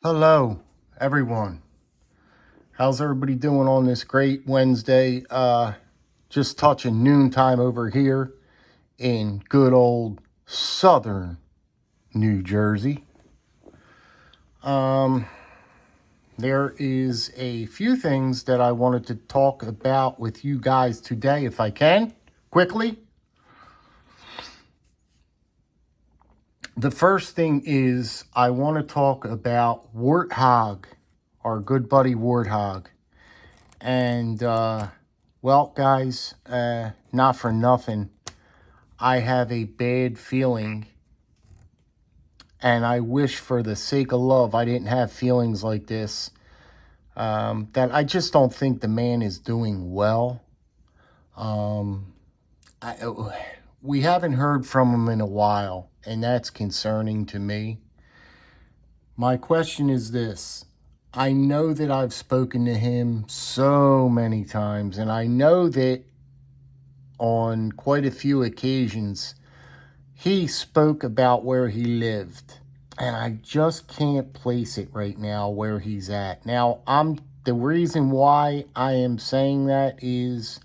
Hello, everyone. How's everybody doing on this great Wednesday? Just touching noontime over here in good old southern New Jersey. There is a few things that I wanted to talk about with you guys today, if I can, quickly. The first thing is I want to talk about Warthog, our good buddy Warthog. And, well, guys, not for nothing, I have a bad feeling, and I wish for the sake of love I didn't have feelings like this, that I just don't think the man is doing well. We haven't heard from him in a while, and that's concerning to me. My question is this. I know that I've spoken to him so many times, and I know that on quite a few occasions, he spoke about where he lived. And I just can't place it right now where he's at. Now, the reason why I am saying that is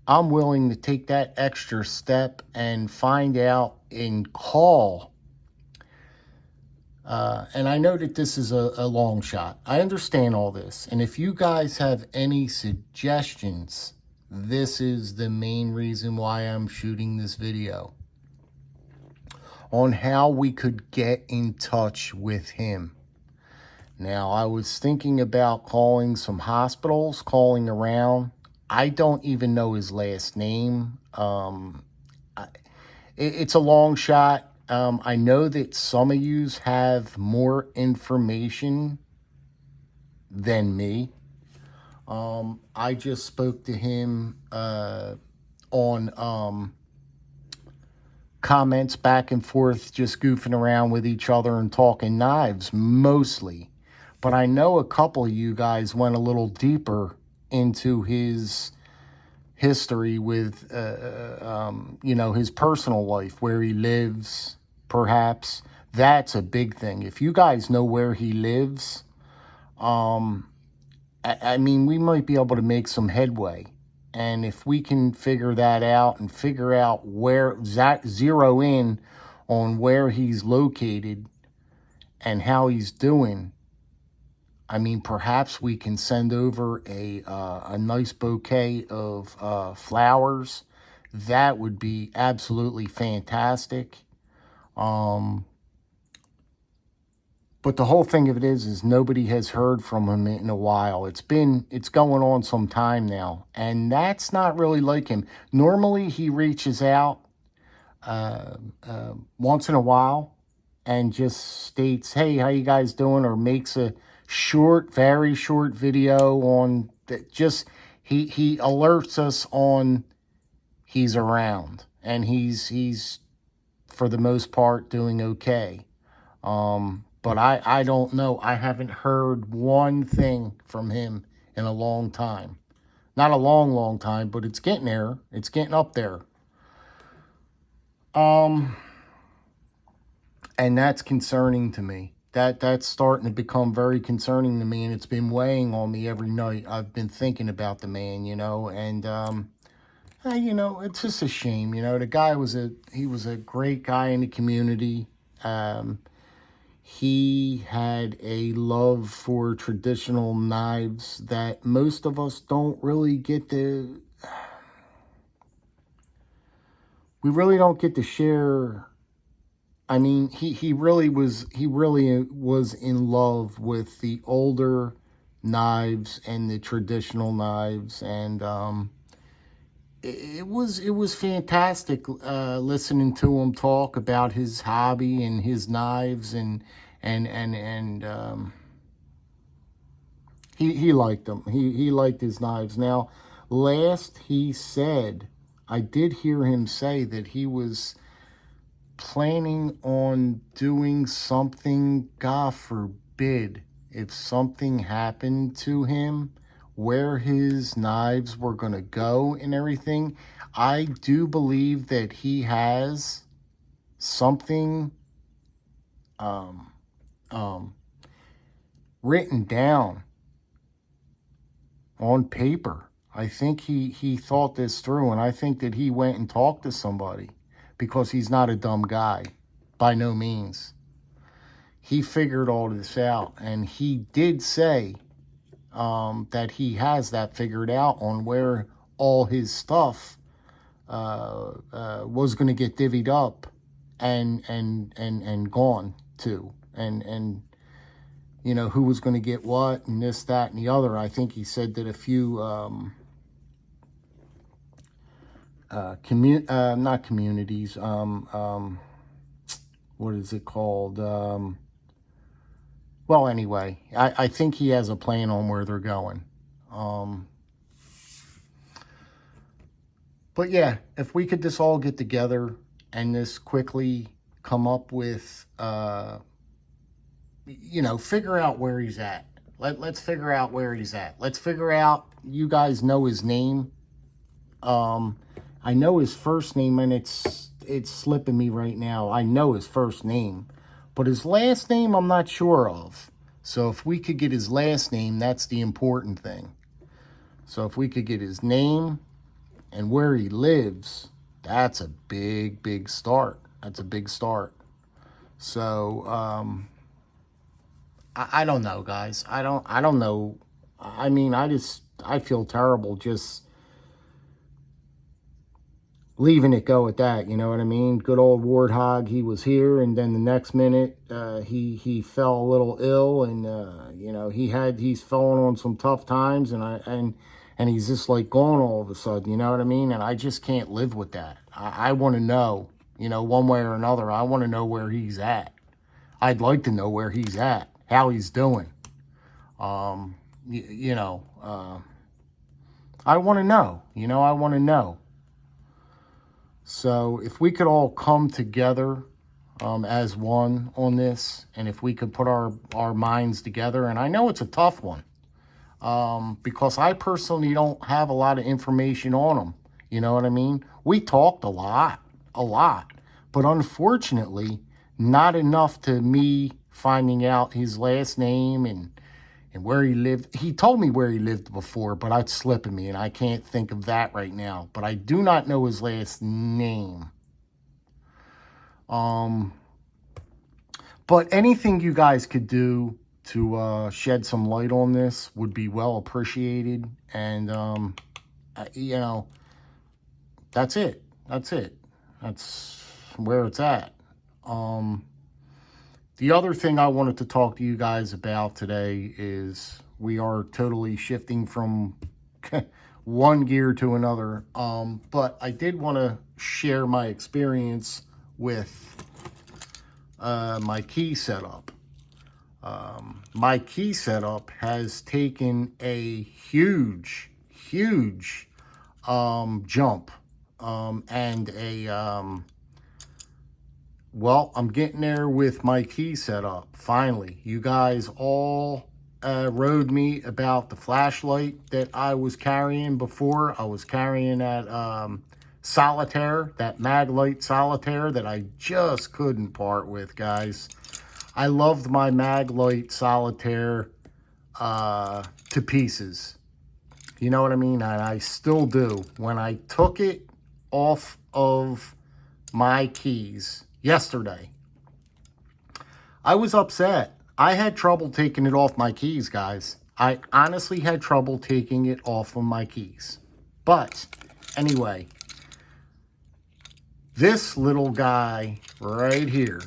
I'm willing to take that extra step and find out and call. And I know that this is a long shot. I understand all this. And if you guys have any suggestions, this is the main reason why I'm shooting this video. On how we could get in touch with him. Now, I was thinking about calling some hospitals, calling around. I don't even know his last name. It's a long shot. I know that some of yous have more information than me. I just spoke to him on comments back and forth, just goofing around with each other and talking knives mostly. But I know a couple of you guys went a little deeper into his history with, his personal life, where he lives, perhaps. That's a big thing. If you guys know where he lives, I mean, we might be able to make some headway. And if we can figure that out and figure out where, zero in on where he's located and how he's doing, I mean, perhaps we can send over a nice bouquet of flowers. That would be absolutely fantastic. But the whole thing of it is nobody has heard from him in a while. It's going on some time now, and that's not really like him. Normally, he reaches out once in a while and just states, "Hey, how you guys doing?" or makes a short, very short video on that. Just he alerts us on he's around, and he's for the most part doing okay. But I don't know. I haven't heard one thing from him in a long time. Not a long, long time, but it's getting there. It's getting up there. And that's concerning to me. That's starting to become very concerning to me, and it's been weighing on me every night. I've been thinking about the man, and it's just a shame. The guy was a great guy in the community. He had a love for traditional knives that most of us don't really get to. We really don't get to share. I mean, he really was in love with the older knives and the traditional knives, and it was fantastic listening to him talk about his hobby and his knives, and he liked them. He liked his knives. Now, last he said, I did hear him say that he was planning on doing something, God forbid, if something happened to him, where his knives were going to go and everything. I do believe that he has something written down on paper. I think he thought this through, and I think that he went and talked to somebody, because he's not a dumb guy, by no means. He figured all this out, and he did say that he has that figured out on where all his stuff was going to get divvied up and gone to, and you know, who was going to get what, and this, that, and the other. I think he said that a few not communities, what is it called? Well, anyway, I think he has a plan on where they're going. But yeah, if we could just all get together and just quickly come up with, you know, figure out where he's at. Let's figure out where he's at. Let's figure out, you guys know his name. I know his first name, and it's slipping me right now. I know his first name, but his last name I'm not sure of. So if we could get his last name, that's the important thing. So if we could get his name and where he lives, that's a big, big start. That's a big start. So I don't know, guys. I don't know. I mean, I feel terrible just leaving it go at that, you know what I mean? Good old Warthog, he was here, and then the next minute he fell a little ill, and you know, he's fallen on some tough times, and he's just like gone all of a sudden, you know what I mean? And I just can't live with that. I want to know, you know, one way or another. I want to know where he's at. I'd like to know where he's at, how he's doing. You know, I want to know. You know, I want to know. So if we could all come together as one on this, and if we could put our minds together, and I know it's a tough one, because I personally don't have a lot of information on him. You know what I mean? We talked a lot, but unfortunately, not enough to me finding out his last name and where he lived. He told me where he lived before, but it's slipping me, and I can't think of that right now. But I do not know his last name. But anything you guys could do to shed some light on this would be well appreciated. And, you know, that's it. That's it. That's where it's at. The other thing I wanted to talk to you guys about today is we are totally shifting from one gear to another. But I did want to share my experience with my key setup. My key setup has taken a huge jump, and a well, I'm getting there with my key setup, finally. You guys all rode me about the flashlight that I was carrying before. I was carrying that solitaire, that Maglite solitaire that I just couldn't part with, guys. I loved my Maglite solitaire to pieces. You know what I mean? And I still do. When I took it off of my keys yesterday, I was upset. I had trouble taking it off my keys, guys. I honestly had trouble taking it off of my keys. But anyway, this little guy right here,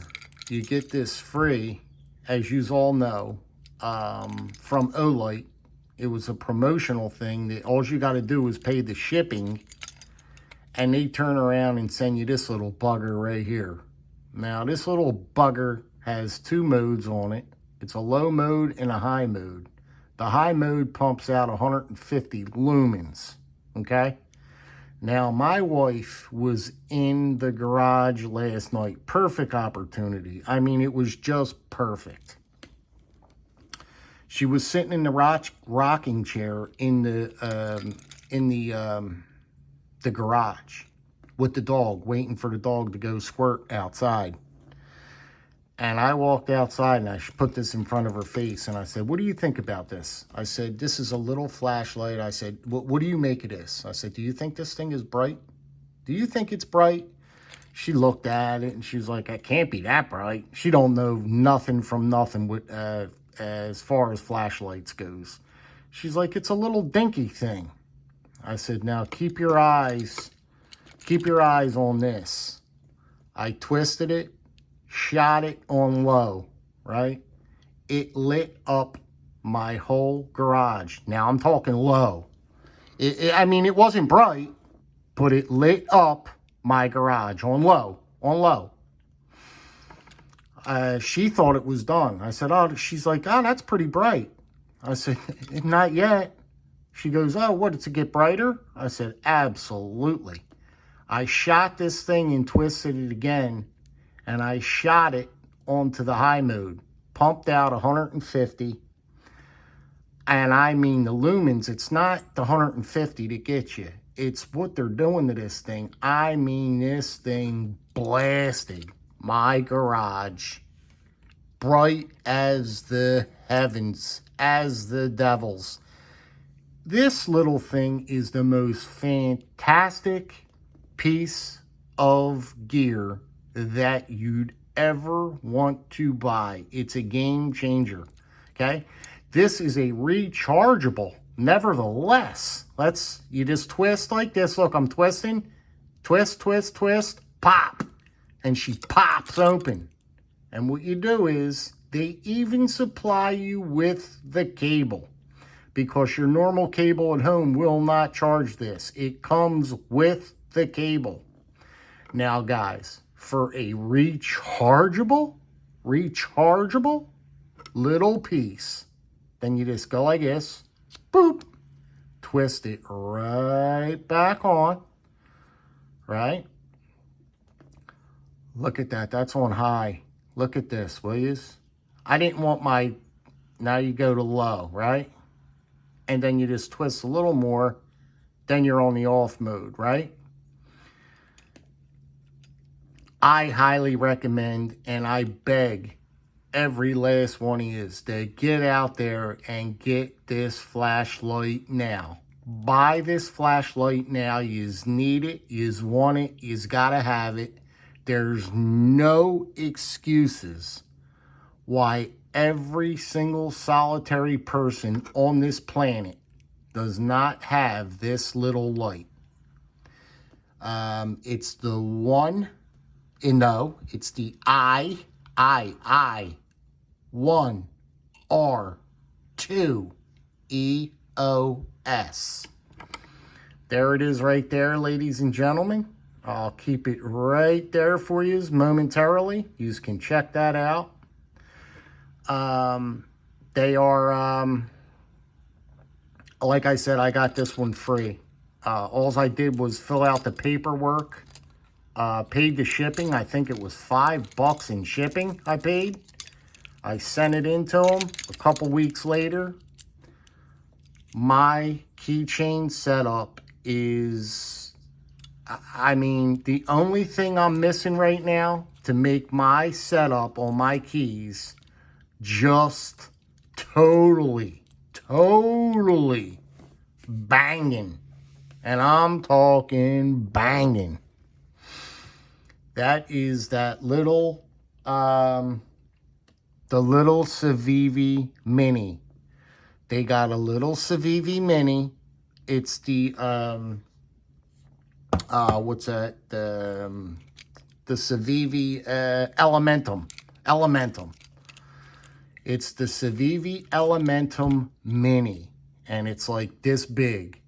you get this free, as you all know, from Olight. It was a promotional thing that all you got to do is pay the shipping, and they turn around and send you this little bugger right here. Now, this little bugger has two modes on it. It's a low mode and a high mode. The high mode pumps out 150 lumens, okay? Now, my wife was in the garage last night. Perfect opportunity. I mean, it was just perfect. She was sitting in the rocking chair in the garage with the dog, waiting for the dog to go squirt outside. And I walked outside and I put this in front of her face and I said, what do you think about this? I said, this is a little flashlight. I said, what do you make of this? I said, do you think this thing is bright? Do you think it's bright? She looked at it and she was like, it can't be that bright. She don't know nothing from nothing with, as far as flashlights goes. She's like, it's a little dinky thing. I said, now keep your eyes on this. I twisted it, shot it on low, right? It lit up my whole garage. Now I'm talking low. I mean, it wasn't bright, but it lit up my garage on low. She thought it was done. I said, oh, she's like, oh, that's pretty bright. I said, not yet. She goes, oh, what, does it get brighter? I said, absolutely. I shot this thing and twisted it again, and I shot it onto the high mode. Pumped out 150. And I mean the lumens, it's not the 150 to get you. It's what they're doing to this thing. I mean, this thing blasted my garage. Bright as the heavens, as the devils. This little thing is the most fantastic piece of gear that you'd ever want to buy. It's a game changer, okay? This is a rechargeable, nevertheless. You just twist like this. Look, I'm twisting. Twist, twist, twist, pop. And she pops open. And what you do is, they even supply you with the cable. Because your normal cable at home will not charge this. It comes with the cable. Now, guys, for a rechargeable little piece, then you just go like this, boop, twist it right back on, right? Look at that, that's on high. Look at this, will yous? I didn't want my, now you go to low, right? And then you just twist a little more, then you're on the off mode, right? I highly recommend, and I beg every last one of you to get out there and get this flashlight now. Buy this flashlight now. Yous need it. Yous want it. Yous gotta have it. There's no excuses why every single solitary person on this planet does not have this little light. It's the one, it's the I1R2 EOS. There it is right there, ladies and gentlemen. I'll keep it right there for you momentarily. You can check that out. They are, like I said, I got this one free. All I did was fill out the paperwork, paid the shipping. I think it was $5 in shipping I paid. I sent it in to them a couple weeks later. My keychain setup is, I mean, the only thing I'm missing right now to make my setup on my keys just totally banging. And I'm talking banging. That is that little, the little Civivi Mini. They got a little Civivi Mini. It's the, what's that? The Civivi, Elementum. It's the Civivi Elementum Mini, and it's like this big.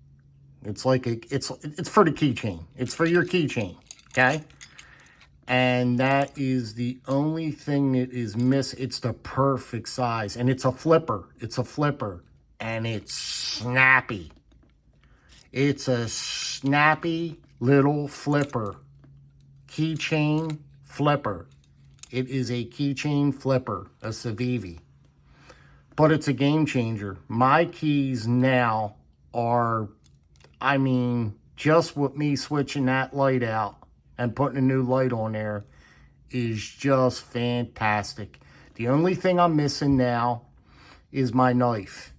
It's like it's for the keychain. It's for your keychain, okay? And that is the only thing that is missing. It's the perfect size, and it's a flipper. It's a flipper, and it's snappy. It's a snappy little flipper, keychain flipper. It is a keychain flipper, a Civivi. But it's a game changer. My keys now are, I mean, just with me switching that light out and putting a new light on there, is just fantastic. The only thing I'm missing now is my knife.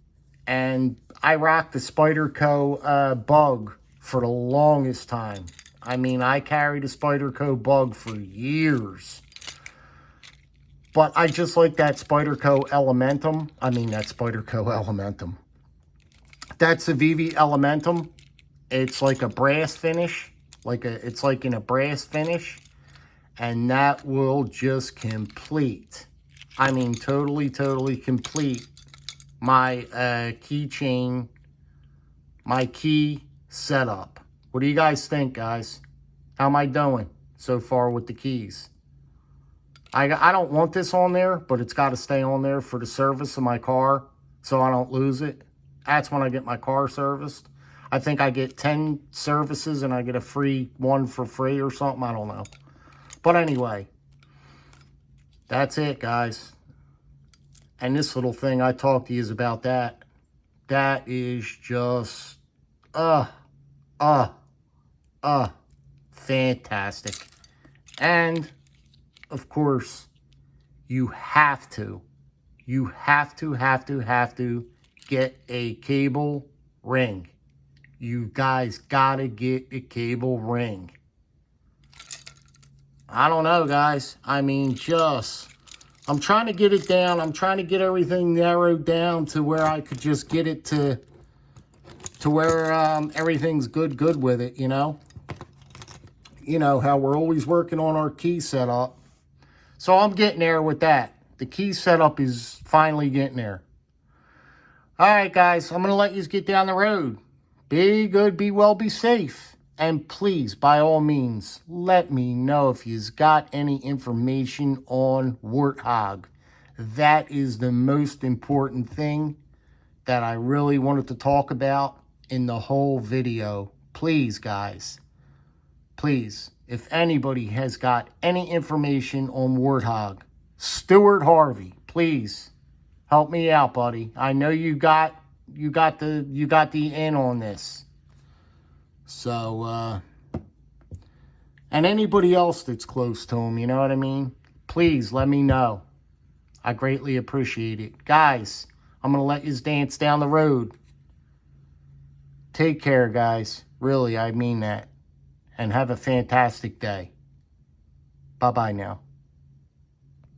And I rocked the Spyderco bug for the longest time. I mean, I carried a Spyderco bug for years. But I just like that Spyderco Elementum. I mean, that Spyderco Elementum. That's the VV Elementum. It's like a brass finish. It's like in a brass finish. And that will just complete. I mean, totally complete my keychain, my key setup. What do you guys think, guys? How am I doing so far with the keys? I don't want this on there, but it's got to stay on there for the service of my car so I don't lose it. That's when I get my car serviced. I think I get 10 services and I get a free one for free or something. I don't know. But anyway, that's it, guys. And this little thing I talked to you is about that. That is just, fantastic. And, of course, you have to get a cable ring. You guys gotta get a cable ring. I don't know, guys. I mean, I'm trying to get it down. I'm trying to get everything narrowed down to where I could just get it to where everything's good with it, you know? You know how we're always working on our key setup. So I'm getting there with that. The key setup is finally getting there. All right, guys, I'm going to let you get down the road. Be good, be well, be safe. And please, by all means, let me know if you've got any information on Warthog. That is the most important thing that I really wanted to talk about in the whole video. Please, guys, please, if anybody has got any information on Warthog, Stuart Harvey, please help me out, buddy. I know you got the in on this. So, and anybody else that's close to him, you know what I mean? Please let me know. I greatly appreciate it. Guys, I'm going to let you dance down the road. Take care, guys. Really, I mean that. And have a fantastic day. Bye-bye now.